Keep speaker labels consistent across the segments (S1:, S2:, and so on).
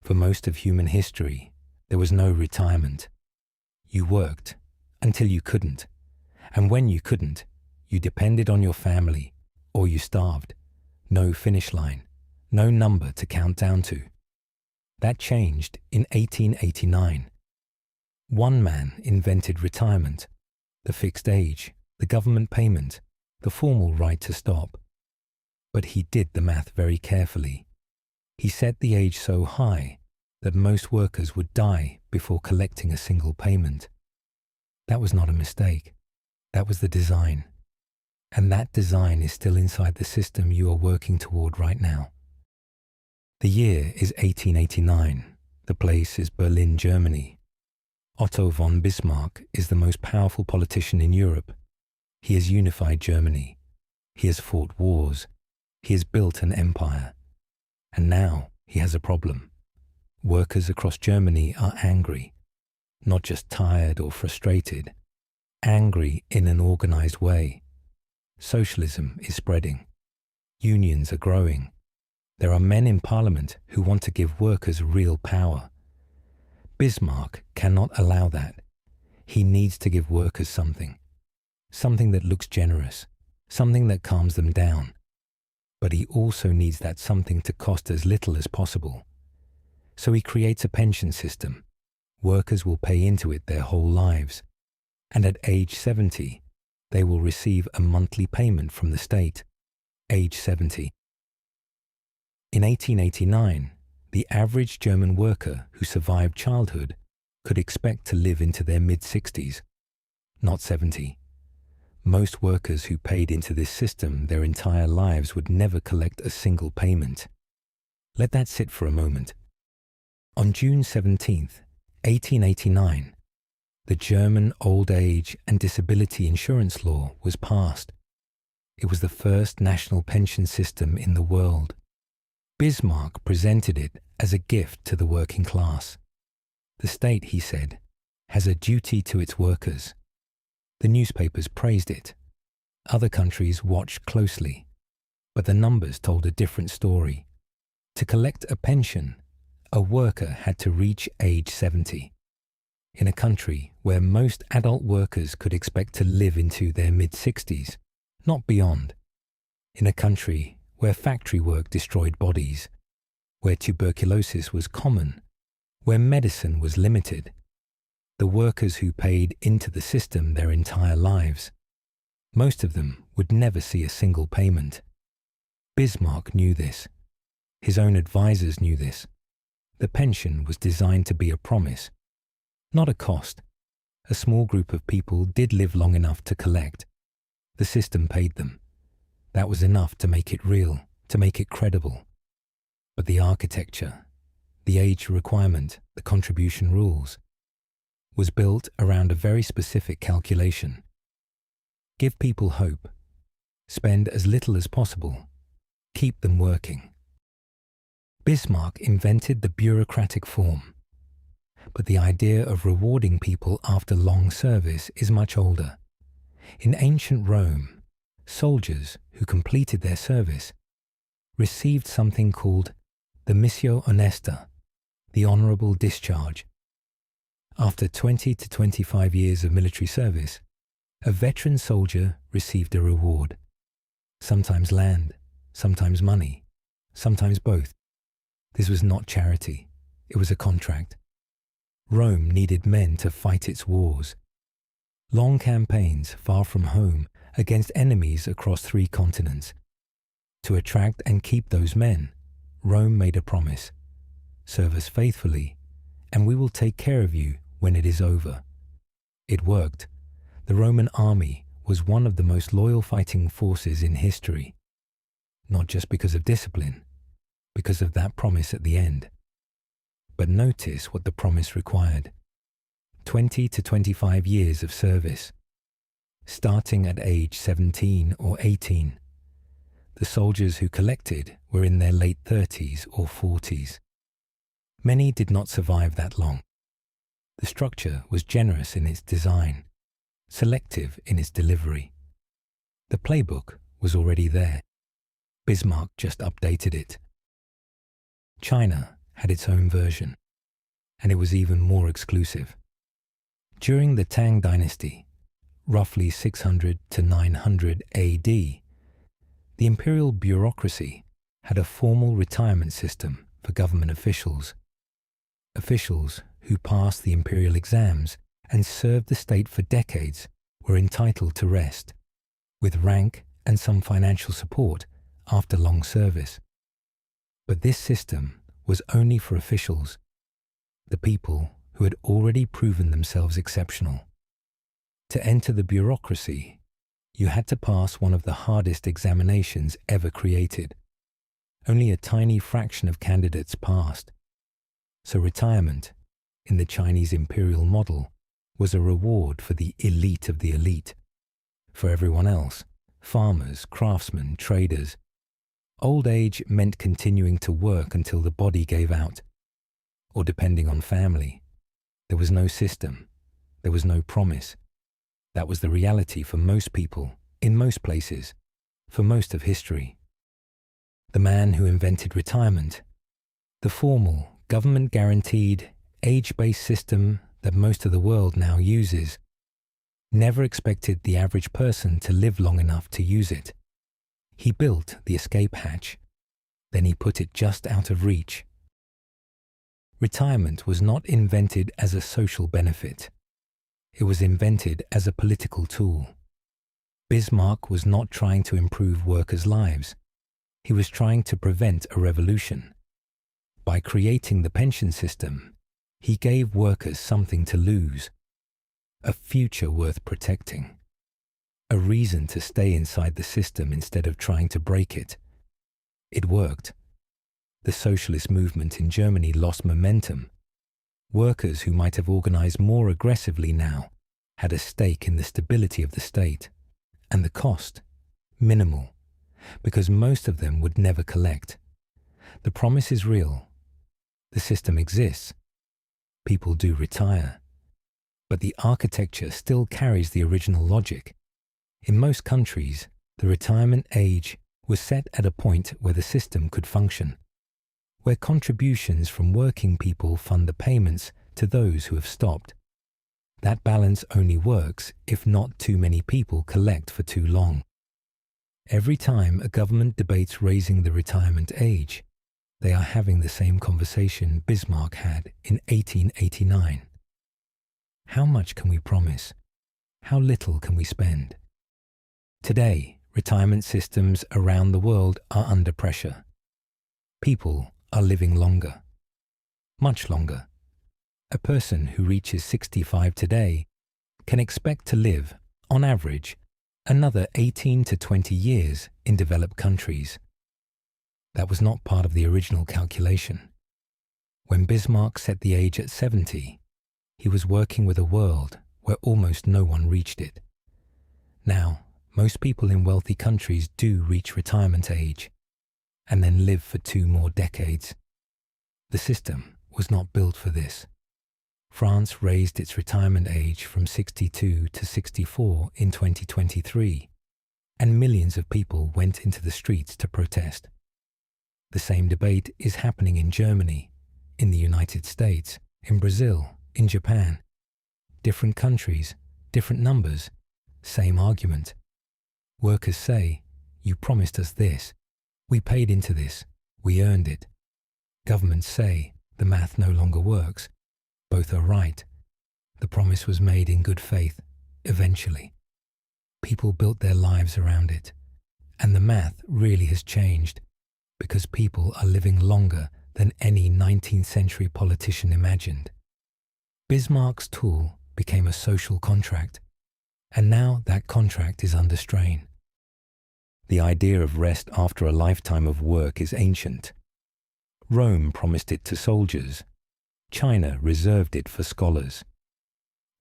S1: For most of human history, there was no retirement. You worked until you couldn't, and when you couldn't, you depended on your family or you starved. No finish line, no number to count down to. That changed in 1889. One man invented retirement, the fixed age, the government payment, the formal right to stop. But he did the math very carefully. He set the age so high that most workers would die before collecting a single payment. That was not a mistake. That was the design. And that design is still inside the system you are working toward right now. The year is 1889. The place is Berlin, Germany. Otto von Bismarck is the most powerful politician in Europe. He has unified Germany. He has fought wars. He has built an empire. And now he has a problem. Workers across Germany are angry, not just tired or frustrated, angry in an organized way. Socialism is spreading. Unions are growing. There are men in parliament who want to give workers real power. Bismarck cannot allow that. He needs to give workers something that looks generous, something that calms them down. But he also needs that something to cost as little as possible. So he creates a pension system. Workers will pay into it their whole lives, and at age 70, they will receive a monthly payment from the state. Age 70. In 1889, the average German worker who survived childhood could expect to live into their mid-60s, not 70. Most workers who paid into this system their entire lives would never collect a single payment. Let that sit for a moment. On June 17th, 1889, the German Old Age and Disability Insurance Law was passed. It was the first national pension system in the world. Bismarck presented it as a gift to the working class. The state, he said, has a duty to its workers. The newspapers praised it. Other countries watched closely, but the numbers told a different story. To collect a pension, a worker had to reach age 70. In a country where most adult workers could expect to live into their mid-60s, not beyond. In a country where factory work destroyed bodies, where tuberculosis was common, where medicine was limited. The workers who paid into the system their entire lives, most of them would never see a single payment. Bismarck knew this. His own advisors knew this. The pension was designed to be a promise, not a cost. A small group of people did live long enough to collect. The system paid them. That was enough to make it real, to make it credible. But the architecture, the age requirement, the contribution rules, was built around a very specific calculation. Give people hope. Spend as little as possible. Keep them working. Bismarck invented the bureaucratic form. But the idea of rewarding people after long service is much older. In ancient Rome, soldiers who completed their service received something called the missio honesta, the honorable discharge. After 20 to 25 years of military service, a veteran soldier received a reward. Sometimes land, sometimes money, sometimes both. This was not charity, it was a contract. Rome needed men to fight its wars. Long campaigns far from home against enemies across 3 continents. To attract and keep those men, Rome made a promise. Serve us faithfully, and we will take care of you when it is over. It worked. The Roman army was one of the most loyal fighting forces in history, not just because of discipline, because of that promise at the end. But notice what the promise required. 20 to 25 years of service. Starting at age 17 or 18, the soldiers who collected were in their late 30s or 40s. Many did not survive that long. The structure was generous in its design, selective in its delivery. The playbook was already there. Bismarck just updated it. China had its own version, and it was even more exclusive. During the Tang Dynasty, roughly 600 to 900 AD, the imperial bureaucracy had a formal retirement system for government officials. Officials who passed the imperial exams and served the state for decades were entitled to rest, with rank and some financial support after long service. But this system was only for officials, the people who had already proven themselves exceptional. To enter the bureaucracy, you had to pass one of the hardest examinations ever created. Only a tiny fraction of candidates passed. So retirement, in the Chinese imperial model, was a reward for the elite of the elite. For everyone else, farmers, craftsmen, traders, old age meant continuing to work until the body gave out, or depending on family. There was no system. There was no promise. That was the reality for most people, in most places, for most of history. The man who invented retirement, the formal, government-guaranteed, age-based system that most of the world now uses, never expected the average person to live long enough to use it. He built the escape hatch, then he put it just out of reach. Retirement was not invented as a social benefit. It was invented as a political tool. Bismarck was not trying to improve workers' lives. He was trying to prevent a revolution. By creating the pension system, he gave workers something to lose, a future worth protecting, a reason to stay inside the system instead of trying to break it. It worked. The socialist movement in Germany lost momentum. Workers who might have organized more aggressively now had a stake in the stability of the state, and the cost, minimal, because most of them would never collect. The promise is real. The system exists. People do retire. But the architecture still carries the original logic. In most countries, the retirement age was set at a point where the system could function, where contributions from working people fund the payments to those who have stopped. That balance only works if not too many people collect for too long. Every time a government debates raising the retirement age, they are having the same conversation Bismarck had in 1889. How much can we promise? How little can we spend? Today, retirement systems around the world are under pressure. People are living longer, much longer. A person who reaches 65 today can expect to live, on average, another 18 to 20 years in developed countries. That was not part of the original calculation. When Bismarck set the age at 70, he was working with a world where almost no one reached it. Now, most people in wealthy countries do reach retirement age, and then live for 2 more decades. The system was not built for this. France raised its retirement age from 62 to 64 in 2023, and millions of people went into the streets to protest. The same debate is happening in Germany, in the United States, in Brazil, in Japan. Different countries, different numbers, same argument. Workers say, "You promised us this. We paid into this. We earned it." Governments say, "The math no longer works." Both are right. The promise was made in good faith, eventually. People built their lives around it. And the math really has changed, because people are living longer than any 19th century politician imagined. Bismarck's tool became a social contract, and now that contract is under strain. The idea of rest after a lifetime of work is ancient. Rome promised it to soldiers. China reserved it for scholars.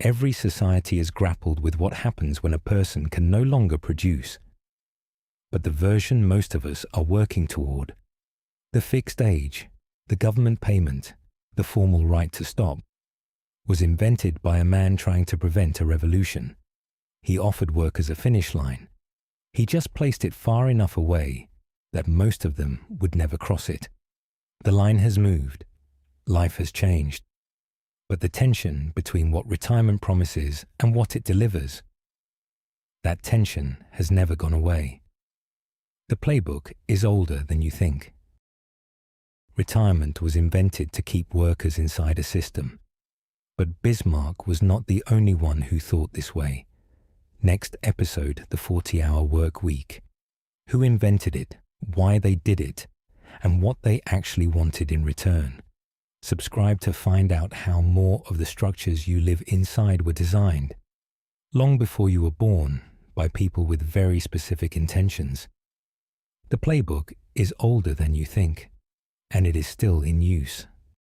S1: Every society has grappled with what happens when a person can no longer produce. But the version most of us are working toward, the fixed age, the government payment, the formal right to stop, was invented by a man trying to prevent a revolution. He offered workers a finish line. He just placed it far enough away that most of them would never cross it. The line has moved, Life has changed, but the tension between what retirement promises and what it delivers, that tension has never gone away. The playbook is older than you think. Retirement was invented to keep workers inside a system, but Bismarck was not the only one who thought this way. Next episode, the 40-hour work week. Who invented it, why they did it, and what they actually wanted in return. Subscribe to find out how more of the structures you live inside were designed, long before you were born, by people with very specific intentions. The playbook is older than you think, and it is still in use.